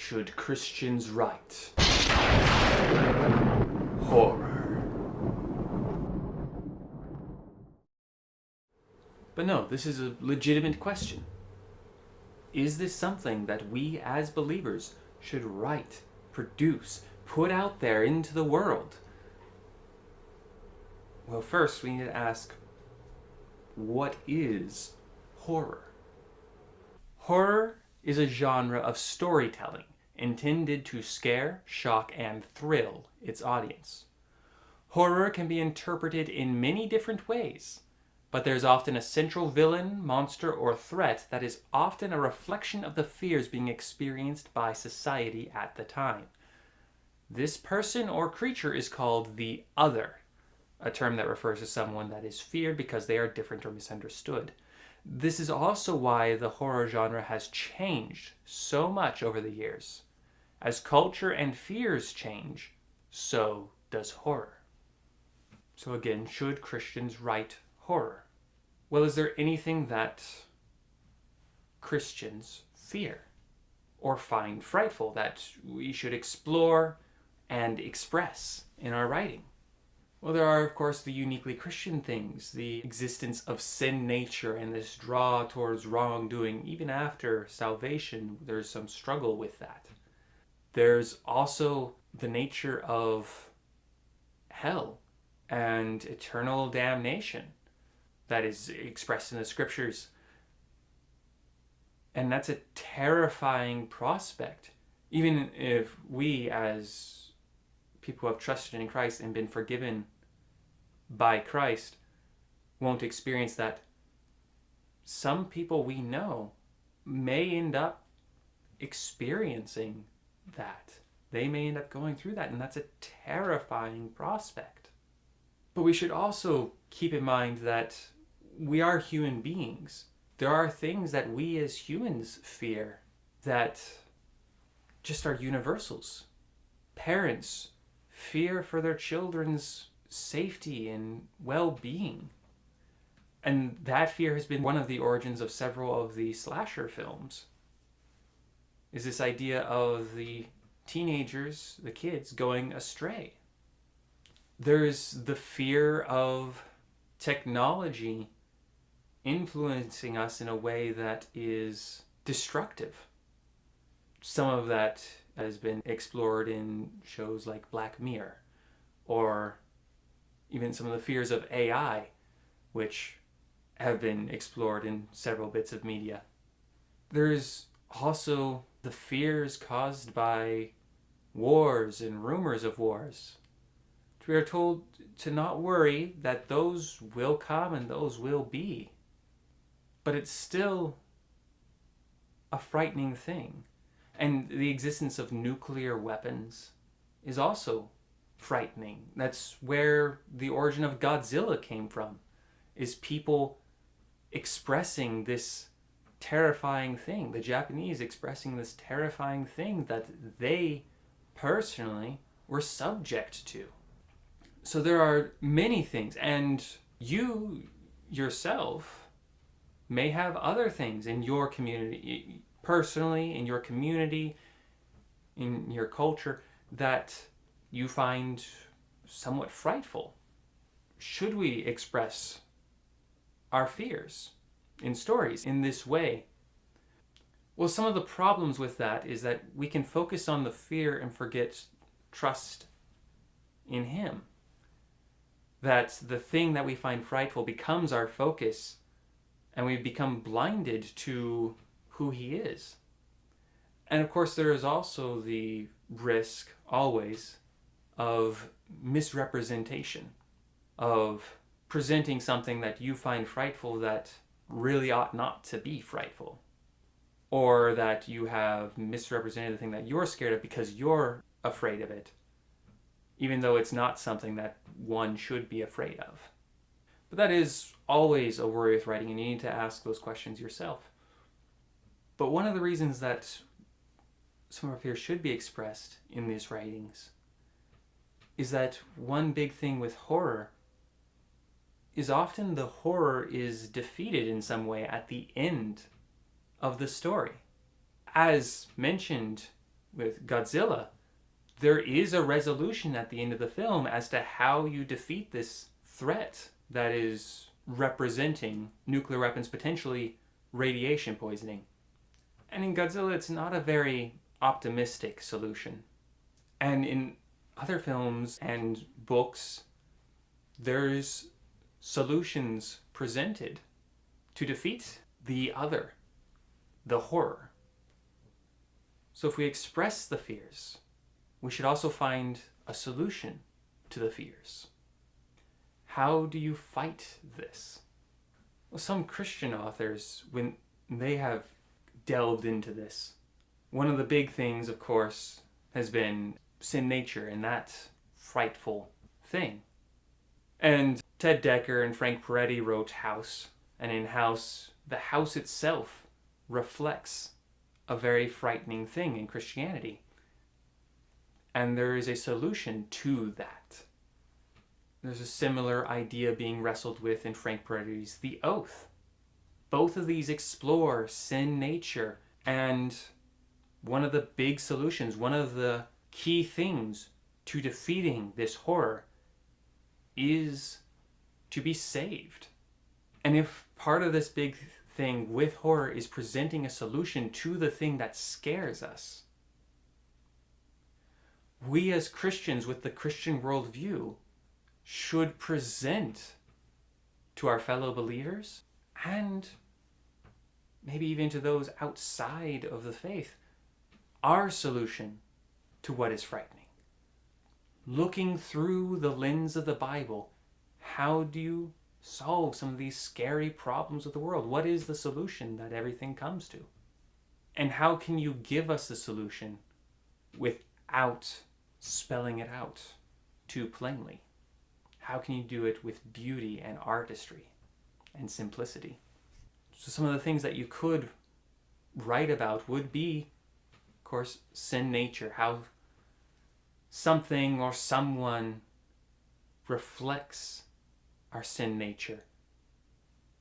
Should Christians write horror? But no, this is a legitimate question. Is this something that we as believers should write, produce, put out there into the world? Well, first we need to ask, what is horror? Horror is a genre of storytelling intended to scare, shock, and thrill its audience. Horror can be interpreted in many different ways, but there's often a central villain, monster, or threat that is often a reflection of the fears being experienced by society at the time. This person or creature is called the other, a term that refers to someone that is feared because they are different or misunderstood. This is also why the horror genre has changed so much over the years. As culture and fears change, so does horror. So again, should Christians write horror? Well, is there anything that Christians fear or find frightful that we should explore and express in our writing? Well, there are, of course, the uniquely Christian things, the existence of sin nature and this draw towards wrongdoing. Even after salvation, there's some struggle with that. There's also the nature of hell and eternal damnation that is expressed in the scriptures. And that's a terrifying prospect. Even if we, as people who have trusted in Christ and been forgiven by Christ, won't experience that, some people we know may end up experiencing that. They may end up going through that, and that's a terrifying prospect. But we should also keep in mind that we are human beings. There are things that we as humans fear that just are universals. Parents fear for their children's safety and well-being. And that fear has been one of the origins of several of the slasher films. Is this idea of the teenagers, the kids, going astray. There's the fear of technology influencing us in a way that is destructive. Some of that has been explored in shows like Black Mirror, or even some of the fears of AI, which have been explored in several bits of media. There's also the fears caused by wars and rumors of wars. We are told to not worry, that those will come and those will be. But it's still a frightening thing. And the existence of nuclear weapons is also frightening. That's where the origin of Godzilla came from, is people expressing this terrifying thing. The Japanese expressing this terrifying thing that they personally were subject to. So there are many things, and you yourself may have other things in your community, personally, in your community, in your culture, that you find somewhat frightful. Should we express our fears in stories in this way? Well, some of the problems with that is that we can focus on the fear and forget trust in Him. That the thing that we find frightful becomes our focus, and we become blinded to who He is. And of course, there is also the risk, always, of misrepresentation, of presenting something that you find frightful that really ought not to be frightful, or that you have misrepresented the thing that you're scared of because you're afraid of it, even though it's not something that one should be afraid of. But that is always a worry with writing, and you need to ask those questions yourself. But one of the reasons that some of our fears should be expressed in these writings is that one big thing with horror is often the horror is defeated in some way at the end of the story. As mentioned, with Godzilla, there is a resolution at the end of the film as to how you defeat this threat that is representing nuclear weapons, potentially radiation poisoning. And in Godzilla, it's not a very optimistic solution. And in other films and books, there's solutions presented to defeat the other, the horror. So if we express the fears, we should also find a solution to the fears. How do you fight this? Well, some Christian authors, when they have delved into this, one of the big things, of course, has been sin nature and that frightful thing. And Ted Dekker and Frank Peretti wrote House, and in House, the house itself reflects a very frightening thing in Christianity. And there is a solution to that. There's a similar idea being wrestled with in Frank Peretti's The Oath. Both of these explore sin nature, and one of the big solutions, one of the key things to defeating this horror is to be saved. And if part of this big thing with horror is presenting a solution to the thing that scares us, we as Christians with the Christian worldview should present to our fellow believers and maybe even to those outside of the faith our solution to what is frightening. Looking through the lens of the Bible, how do you solve some of these scary problems of the world? What is the solution that everything comes to? And how can you give us the solution without spelling it out too plainly? How can you do it with beauty and artistry and simplicity? So some of the things that you could write about would be, of course, sin nature, how something or someone reflects our sin nature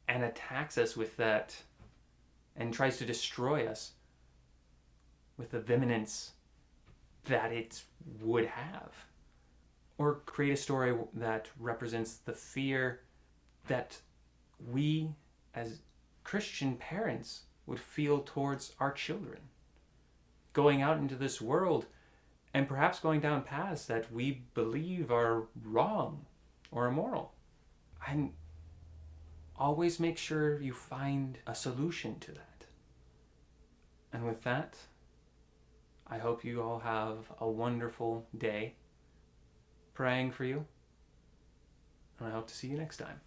and attacks us with that and tries to destroy us with the vehemence that it would have. Or create a story that represents the fear that we as Christian parents would feel towards our children. Going out into this world and perhaps going down paths that we believe are wrong or immoral. And always make sure you find a solution to that. And with that, I hope you all have a wonderful day. Praying for you. And I hope to see you next time.